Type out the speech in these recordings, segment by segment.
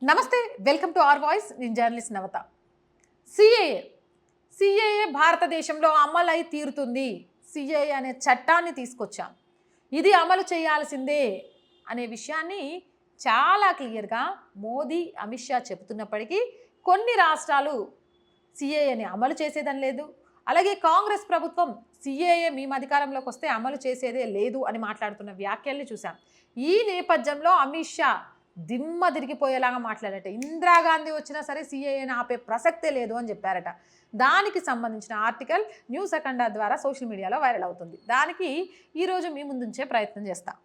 నమస్తే, welcome to our voice. నేను journalist నవత. CAA భారతదేశంలో అమలై తీరుతుంది. సిఏఏ అనే చట్టాన్ని తీసుకొచ్చాం, ఇది అమలు చేయాల్సిందే అనే విషయాన్ని చాలా క్లియర్గా మోదీ, అమిత్ షా చెబుతున్నప్పటికీ కొన్ని రాష్ట్రాలు సిఏఏని అమలు చేసేదని లేదు. అలాగే కాంగ్రెస్ ప్రభుత్వం సిఏఏ మేము అధికారంలోకి వస్తే అమలు చేసేదే లేదు అని మాట్లాడుతున్న వ్యాఖ్యల్ని చూసాం. ఈ నేపథ్యంలో అమిత్ షా దిమ్మ తిరిగిపోయేలాగా మాట్లాడట. ఇందిరాగాంధీ వచ్చినా సరే సిఏఏని ఆపే ప్రసక్తే లేదు అని చెప్పారట. దానికి సంబంధించిన ఆర్టికల్ న్యూస్ అఖండ ద్వారా సోషల్ మీడియాలో వైరల్ అవుతుంది. దానికి ఈరోజు మీ ముందుంచే ప్రయత్నం చేస్తాం.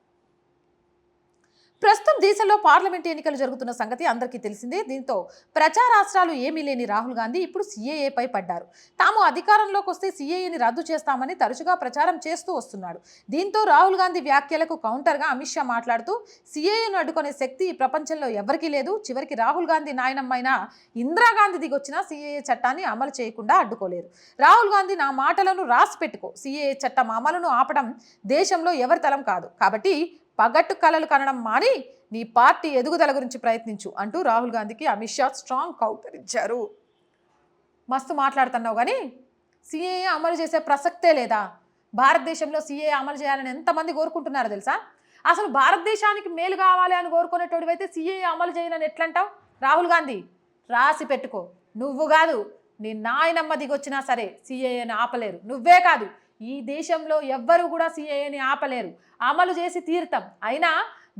ప్రస్తుతం దేశంలో పార్లమెంట్ ఎన్నికలు జరుగుతున్న సంగతి అందరికీ తెలిసిందే. దీంతో ప్రచారాస్త్రాలు ఏమీ లేని రాహుల్ గాంధీ ఇప్పుడు సిఏఏపై పడ్డారు. తాము అధికారంలోకి వస్తే సిఏఏని రద్దు చేస్తామని తరచుగా ప్రచారం చేస్తూ వస్తున్నాడు. దీంతో రాహుల్ గాంధీ వ్యాఖ్యలకు కౌంటర్గా అమిత్ షా మాట్లాడుతూ సిఏఏను అడ్డుకునే శక్తి ఈ ప్రపంచంలో ఎవరికీ లేదు. చివరికి రాహుల్ గాంధీ నాయనమ్మైన ఇందిరాగాంధీ దిగొచ్చినా సిఏఏ చట్టాన్ని అమలు చేయకుండా అడ్డుకోలేరు. రాహుల్ గాంధీ నా మాటలను రాసి పెట్టుకో, సిఏఏ చట్టం అమలును ఆపడం దేశంలో ఎవరి తరం కాదు. కాబట్టి పగట్టు కలలు కనడం మాని నీ పార్టీ ఎదుగుదల గురించి ప్రయత్నించు అంటూ రాహుల్ గాంధీకి అమిత్ షా స్ట్రాంగ్ కౌంటర్ ఇచ్చారు. మస్తు మాట్లాడుతున్నావు కానీ సిఏఏ అమలు చేసే ప్రసక్తే లేదా? భారతదేశంలో సిఏఏ అమలు చేయాలని ఎంతమంది కోరుకుంటున్నారో తెలుసా? అసలు భారతదేశానికి మేలు కావాలి అని కోరుకునేటోడివైతే సిఏఏ అమలు చేయనని ఎట్లంటావు? రాహుల్ గాంధీ రాసి పెట్టుకో, నువ్వు కాదు నీ నాయనమ్మ దిగొచ్చినా సరే సిఏఏని ఆపలేరు. నువ్వే కాదు, ఈ దేశంలో ఎవ్వరు కూడా సిఏఏని ఆపలేరు. అమలు చేసి తీరుతాం. అయినా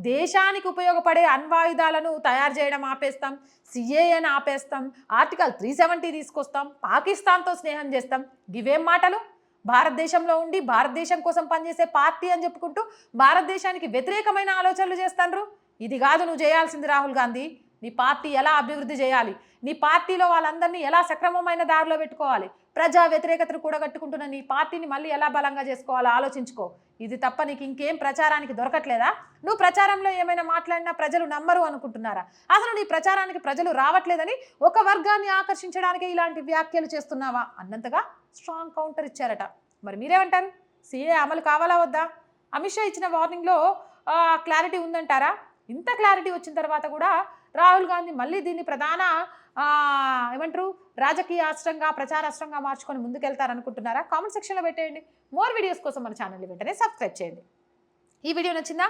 దేశానికి ఉపయోగపడే అణ్వాయుధాలను తయారు చేయడం ఆపేస్తాం, సిఏఏని ఆపేస్తాం, ఆర్టికల్ 370 తీసుకొస్తాం, పాకిస్తాన్తో స్నేహం చేస్తాం. ఇవేం మాటలు? భారతదేశంలో ఉండి భారతదేశం కోసం పనిచేసే పార్టీ అని చెప్పుకుంటూ భారతదేశానికి వ్యతిరేకమైన ఆలోచనలు చేస్తాండ్రు. ఇది కాదు నువ్వు చేయాల్సింది రాహుల్ గాంధీ. నీ పార్టీ ఎలా అభివృద్ధి చేయాలి, నీ పార్టీలో వాళ్ళందరినీ ఎలా సక్రమమైన దారిలో పెట్టుకోవాలి, ప్రజా వ్యతిరేకతను కూడగట్టుకుంటున్న నీ పార్టీని మళ్ళీ ఎలా బలంగా చేసుకోవాలో ఆలోచించుకో. ఇది తప్ప నీకు ఇంకేం ప్రచారానికి దొరకట్లేదా? నువ్వు ప్రచారంలో ఏమైనా మాట్లాడినా ప్రజలు నమ్మరు అనుకుంటున్నారా? అసలు నీ ప్రచారానికి ప్రజలు రావట్లేదని ఒక వర్గాన్ని ఆకర్షించడానికి ఇలాంటి వ్యాఖ్యలు చేస్తున్నావా అన్నంతగా స్ట్రాంగ్ కౌంటర్ ఇచ్చారట. మరి మీరేమంటారు? సిఏ అమలు కావాలా వద్దా? అమిత్ షా ఇచ్చిన వార్నింగ్లో క్లారిటీ ఉందంటారా? ఇంత క్లారిటీ వచ్చిన తర్వాత కూడా రాహుల్ గాంధీ మళ్ళీ దీన్ని ప్రధాన ఏమంటారు రాజకీయ అస్త్రంగా, ప్రచారాస్త్రంగా మార్చుకొని ముందుకెళ్తారనుకుంటున్నారా? కామెంట్ సెక్షన్లో పెట్టేయండి. మోర్ వీడియోస్ కోసం మన ఛానల్ని వెంటనే సబ్స్క్రైబ్ చేయండి. ఈ వీడియో నచ్చిందా?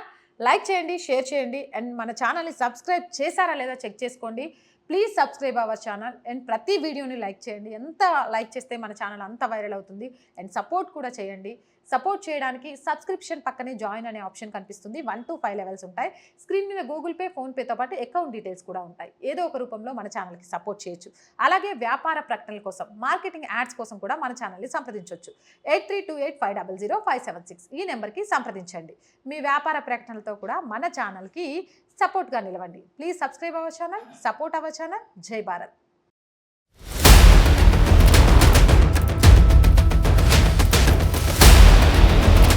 లైక్ చేయండి, షేర్ చేయండి. అండ్ మన ఛానల్ని సబ్స్క్రైబ్ చేశారా లేదా చెక్ చేసుకోండి. Please subscribe our channel and ప్రతి వీడియోని లైక్ చేయండి. ఎంత లైక్ చేస్తే మన ఛానల్ అంత వైరల్ అవుతుంది. అండ్ సపోర్ట్ కూడా చేయండి. సపోర్ట్ చేయడానికి సబ్స్క్రిప్షన్ పక్కనే జాయిన్ అనే ఆప్షన్ కనిపిస్తుంది. 1 to 5 లెవెల్స్ ఉంటాయి. స్క్రీన్ మీద గూగుల్ పే, ఫోన్పేతో పాటు అకౌంట్ డీటెయిల్స్ కూడా ఉంటాయి. ఏదో ఒక రూపంలో మన ఛానల్కి సపోర్ట్ చేయొచ్చు. అలాగే వ్యాపార ప్రకటనల కోసం, మార్కెటింగ్ యాడ్స్ కోసం కూడా మన ఛానల్ని సంప్రదించవచ్చు. 8328500576 ఈ నెంబర్కి సంప్రదించండి. మీ వ్యాపార ప్రకటనలతో కూడా మన ఛానల్కి సపోర్ట్గా నిలవండి. Please subscribe our channel, support our channel. జై భారత్.